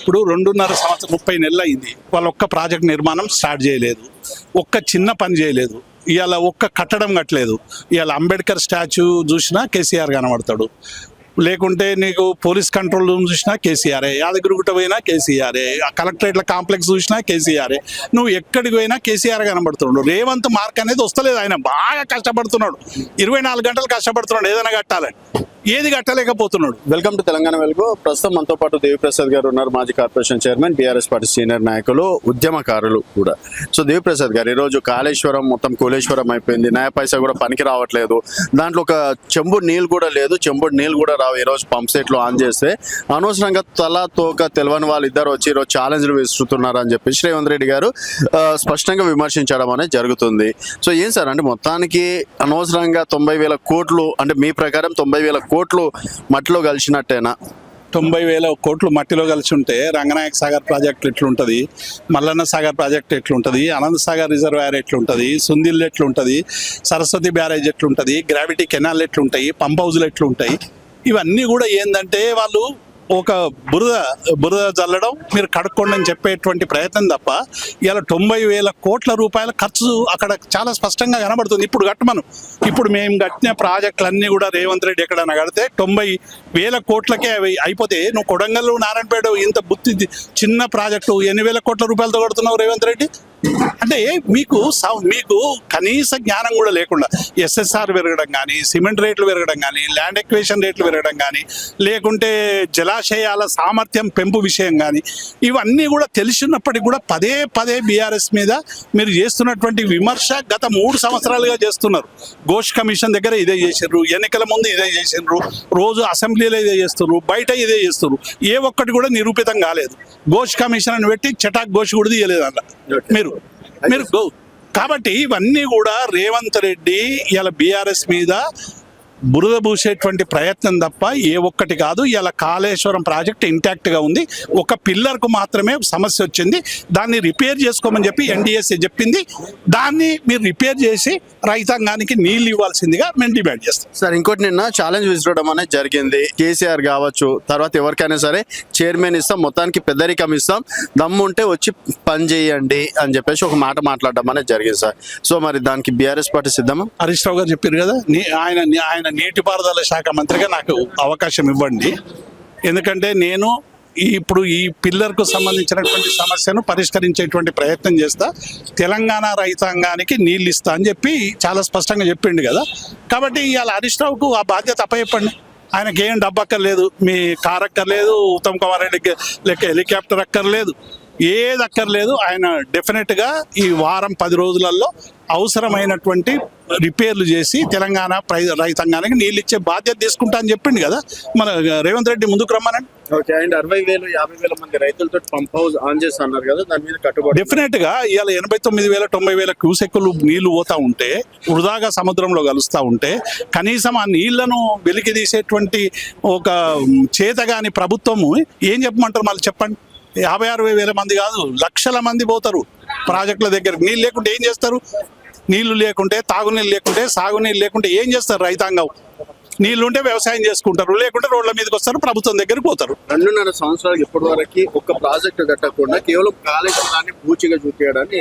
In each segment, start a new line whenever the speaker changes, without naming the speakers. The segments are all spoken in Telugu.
ఇప్పుడు 2.5 సంవత్సరం 30 నెలలు అయింది. వాళ్ళు ఒక్క ప్రాజెక్ట్ నిర్మాణం స్టార్ట్ చేయలేదు, ఒక్క చిన్న పని చేయలేదు. ఇవాళ ఒక్క కట్టడం కట్టలేదు. ఇవాళ అంబేద్కర్ స్టాచ్యూ చూసినా కేసీఆర్ కనబడతాడు, లేకుంటే నీకు పోలీస్ కంట్రోల్ రూమ్ చూసినా కేసీఆరే, యాదగిరిగుట్ట పోయినా కేసీఆరే, కలెక్టరేట్ల కాంప్లెక్స్ చూసినా కేసీఆరే. నువ్వు ఎక్కడికి పోయినా కేసీఆర్ కనబడుతున్నాడు. రేవంత్ మార్క్ అనేది వస్తలేదు. ఆయన బాగా కష్టపడుతున్నాడు, 24 గంటలు కష్టపడుతున్నాడు ఏదైనా కట్టాలని, ఏది కట్టలేకపోతున్నాడు.
వెల్కమ్ టు తెలంగాణ వెలుగు. ప్రస్తుతం మనతో పాటు దేవిప్రసాద్ గారు ఉన్నారు, మాజీ corporation chairman, BRS party senior నాయకులు, ఉద్యమకారులు కూడా. సో దేవిప్రసాద్ గారు, ఈరోజు కాళేశ్వరం మొత్తం కూలేశ్వరం అయిపోయింది, నయా పైసా కూడా పనికి రావట్లేదు, దాంట్లో ఒక చెంబుడు నీళ్ళు కూడా లేదు, చెంబుడు నీళ్ళు కూడా రావు. ఈరోజు పంప్ సెట్లు ఆన్ చేస్తే అనవసరంగా తల తోక తెలియని వాళ్ళు ఇద్దరు వచ్చి ఈరోజు ఛాలెంజ్లు విసురుతున్నారు అని చెప్పి రేవంత్ రెడ్డి గారు స్పష్టంగా విమర్శించడం అనేది జరుగుతుంది. సో ఏం సార్, అంటే మొత్తానికి అనవసరంగా 90,000 కోట్లు, అంటే మీ ప్రకారం 90,000 కోట్లు మట్టిలో కలిసినట్టేనా?
90,000 కోట్లు మట్టిలో కలిసి ఉంటే రంగనాయక సాగర్ ప్రాజెక్ట్ ఎట్లుంటుంది, మల్లన్న సాగర్ ప్రాజెక్ట్ ఎట్లుంటుంది, అనంత సాగర్ రిజర్వాయర్ ఎట్లుంటుంది, సుందిల్ ఎట్లుంటుంది, సరస్వతి బ్యారేజ్ ఎట్లుంటుంది, గ్రావిటీ కెనాల్ ఎట్లుంటాయి, పంప్ హౌజులు ఎట్లుంటాయి, ఇవన్నీ కూడా ఏంటంటే వాళ్ళు ఒక బురద జల్లడం, మీరు కడుక్కోండి అని చెప్పేటువంటి ప్రయత్నం తప్ప ఇలా 90,000 కోట్ల రూపాయల ఖర్చు అక్కడ చాలా స్పష్టంగా కనబడుతుంది. ఇప్పుడు కట్టమను, ఇప్పుడు మేము కట్టిన ప్రాజెక్టులన్నీ కూడా రేవంత్ రెడ్డి ఎక్కడైనా కడితే 90,000 కోట్లకే అవి అయిపోతే, నువ్వు కొడంగల్ నారాయణపేట ఇంత బుద్ధి చిన్న ప్రాజెక్టు 8,000 కోట్ల రూపాయలతో కడుతున్నావు రేవంత్ రెడ్డి. అంటే మీకు కనీస జ్ఞానం కూడా లేకుండా ఎస్ఎస్ఆర్ పెరగడం కానీ, సిమెంట్ రేట్లు పెరగడం కానీ, ల్యాండ్ ఎక్వేషన్ రేట్లు పెరగడం కానీ, లేకుంటే జలాశయాల సామర్థ్యం పెంపు విషయం కానీ, ఇవన్నీ కూడా తెలిసినప్పటికీ కూడా పదే బీఆర్ఎస్ మీద మీరు చేస్తున్నటువంటి విమర్శ గత 3 సంవత్సరాలుగా చేస్తున్నారు. ఘోష్ కమిషన్ దగ్గర ఇదే చేసిర్రు, ఎన్నికల ముందు ఇదే చేసిర్రు, రోజు అసెంబ్లీలో ఇదే చేస్తున్నారు, బయట ఇదే చేస్తున్నారు. ఏ ఒక్కటి కూడా నిరూపితం కాలేదు. ఘోష్ కమిషన్ అని పెట్టి చటాక్ ఘోష్ కూడా తీయలేదు అలా మీరు కాబట్టి ఇవన్నీ కూడా రేవంత్ రెడ్డి ఇలా బీఆర్ఎస్ మీద బురద పూసేటువంటి ప్రయత్నం తప్ప ఏ ఒక్కటి కాదు. ఇలా కాళేశ్వరం ప్రాజెక్ట్ ఇంటాక్ట్గా ఉంది, ఒక పిల్లర్కు మాత్రమే సమస్య వచ్చింది, దాన్ని రిపేర్ చేసుకోమని చెప్పి ఎన్డీఎస్ఏ చెప్పింది. దాన్ని మీరు రిపేర్ చేసి రైతాంగానికి నీళ్ళు ఇవ్వాల్సిందిగా మేము డిమాండ్ చేస్తాం.
సార్, ఇంకోటి నిన్న ఛాలెంజ్ విసరడం అనేది జరిగింది. కేసీఆర్ కావచ్చు, తర్వాత ఎవరికైనా సరే చైర్మన్ ఇస్తాం, మొత్తానికి పెద్దరికం ఇస్తాం, దమ్ము ఉంటే వచ్చి పని చేయండి అని చెప్పేసి ఒక మాట మాట్లాడడం అనేది జరిగింది సార్. సో మరి దానికి బీఆర్ఎస్ పార్టీ సిద్ధమా?
హరీష్ రావు గారు చెప్పారు కదా, ఆయన నీటిపారుదల శాఖ మంత్రిగా నాకు అవకాశం ఇవ్వండి, ఎందుకంటే నేను ఇప్పుడు ఈ పిల్లర్కు సంబంధించినటువంటి సమస్యను పరిష్కరించేటువంటి ప్రయత్నం చేస్తా, తెలంగాణ రైతాంగానికి నీళ్ళు ఇస్తా అని చెప్పి చాలా స్పష్టంగా చెప్పిండు కదా. కాబట్టి ఇవాళ హరీష్ రావుకు ఆ బాధ్యత అప్పచెప్పండి. ఆయనకి ఏం డబ్బు అక్కర్లేదు, మీ కార్ అక్కర్లేదు, ఉత్తమ్ కుమార్ రెడ్డికి లెక్క హెలికాప్టర్ అక్కర్లేదు, ఏది అక్కర్లేదు. ఆయన డెఫినెట్గా ఈ వారం 10 రోజులలో అవసరమైనటువంటి రిపేర్లు చేసి తెలంగాణ రైతాంగానికి నీళ్ళు ఇచ్చే బాధ్యత తీసుకుంటా అని చెప్పిండు కదా మన రేవంత్ రెడ్డి. ముందుకు రమ్మనండి.
ఓకే, అండ్ 60,000 50,000 మంది రైతులతో పంప్ హౌస్ ఆన్ చేసి అన్నారు కదా, దాని మీద కట్టుబడి
డెఫినెట్ గా ఇవాళ 89,000 90,000 క్యూసెక్కులు నీళ్లు పోతా ఉంటే, వృధాగా సముద్రంలో కలుస్తూ ఉంటే, కనీసం ఆ నీళ్లను వెలికి తీసేటువంటి ఒక చేతగాని ప్రభుత్వము ఏం చెప్పమంటారు మళ్ళీ చెప్పండి. 56,000 మంది కాదు, లక్షల మంది పోతారు ప్రాజెక్టుల దగ్గర. నీళ్ళు లేకుంటే ఏం చేస్తారు? నీళ్లు లేకుంటే, తాగునీళ్ళు లేకుంటే, సాగునీళ్ళు లేకుంటే ఏం చేస్తారు రైతాంగం? నీళ్లుంటే వ్యవసాయం చేసుకుంటారు, లేకుంటే రోడ్ల మీదకి వస్తారు, ప్రభుత్వం దగ్గరికి పోతారు.
2.5 సంవత్సరాలకు ఇప్పటి వరకు ఒక ప్రాజెక్టు కట్టకుండా కేవలం కాళేశ్వరాన్ని పూచిగా చూపించడానికి.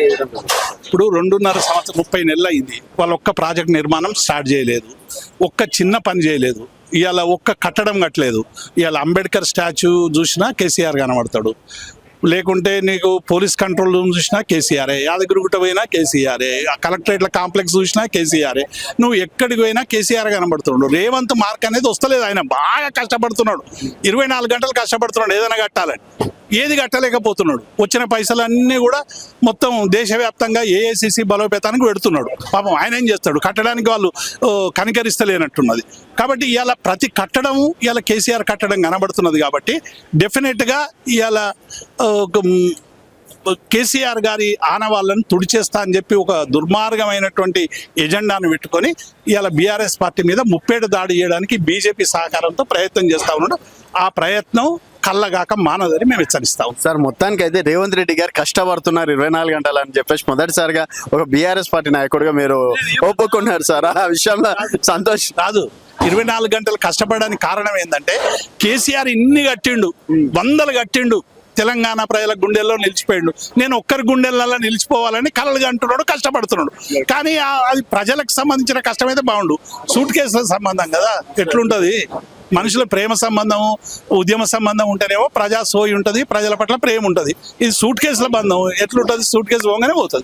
ఇప్పుడు 2.5 సంవత్సరం 30 నెలలు అయింది, వాళ్ళు ఒక్క ప్రాజెక్ట్ నిర్మాణం స్టార్ట్ చేయలేదు, ఒక్క చిన్న పని చేయలేదు, ఇవాళ ఒక్క కట్టడం కట్టలేదు. ఇవాళ అంబేద్కర్ స్టాచ్యూ చూసినా కేసీఆర్ కనబడతాడు, లేకుంటే నీకు పోలీస్ కంట్రోల్ రూమ్ చూసినా కేసీఆరే, యాదగిరిగుట్ట పోయినా కేసీఆరే, కలెక్టరేట్ల కాంప్లెక్స్ చూసినా కేసీఆరే. నువ్వు ఎక్కడికి పోయినా కేసీఆర్ కనబడుతున్నాడు. రేవంత్ మార్క్ అనేది వస్తలేదు. ఆయన బాగా కష్టపడుతున్నాడు, 24 గంటలు కష్టపడుతున్నాడు ఏదైనా కట్టాలని, ఏది కట్టలేకపోతున్నాడు. వచ్చిన పైసలన్నీ కూడా మొత్తం దేశవ్యాప్తంగా ఏఐసిసి బలోపేతానికి పెడుతున్నాడు. పాపం ఆయన ఏం చేస్తాడు? కట్టడానికి వాళ్ళు కనికరిస్తలేనట్టున్నది. కాబట్టి ఇవాళ ప్రతి కట్టడము ఇవాళ కేసీఆర్ కట్టడం కనబడుతున్నది. కాబట్టి డెఫినెట్గా ఇవాళ కేసీఆర్ గారి ఆనవాళ్ళను తుడిచేస్తా అని చెప్పి ఒక దుర్మార్గమైనటువంటి ఎజెండాను పెట్టుకొని ఇవాళ బీఆర్ఎస్ పార్టీ మీద ముప్పేట దాడి చేయడానికి బీజేపీ సహకారంతో ప్రయత్నం చేస్తూ ఉన్నాడు. ఆ ప్రయత్నం కళ్ళగాక మానదని మేము హెచ్చరిస్తాం.
సార్, మొత్తానికి అయితే రేవంత్ రెడ్డి గారు కష్టపడుతున్నారు 24 గంటలు అని చెప్పేసి మొదటిసారిగా ఒక బీఆర్ఎస్ పార్టీ నాయకుడిగా మీరు ఒప్పుకున్నారు సార్. ఆ విషయంలో సంతోష్
కాదు. 24 గంటలు కష్టపడడానికి కారణం ఏంటంటే కేసీఆర్ ఇన్ని కట్టిండు, వందలు కట్టిండు, తెలంగాణ ప్రజల గుండెల్లో నిలిచిపోయాడు. నేను ఒక్కరి గుండెలలో నిలిచిపోవాలని కలలుగా అంటున్నాడు, కష్టపడుతున్నాడు. కానీ అది ప్రజలకు సంబంధించిన కష్టమైతే బాగుండు. సూట్ కేసుల సంబంధం కదా, ఎట్లుంటది? మనుషుల ప్రేమ సంబంధం, ఉద్యమ సంబంధం ఉంటేనేమో ప్రజా సోయి ఉంటుంది, ప్రజల పట్ల ప్రేమ ఉంటుంది. ఇది సూట్ కేసుల బంధం ఎట్లుంటుంది? సూట్ కేసు పోగానే పోతుంది.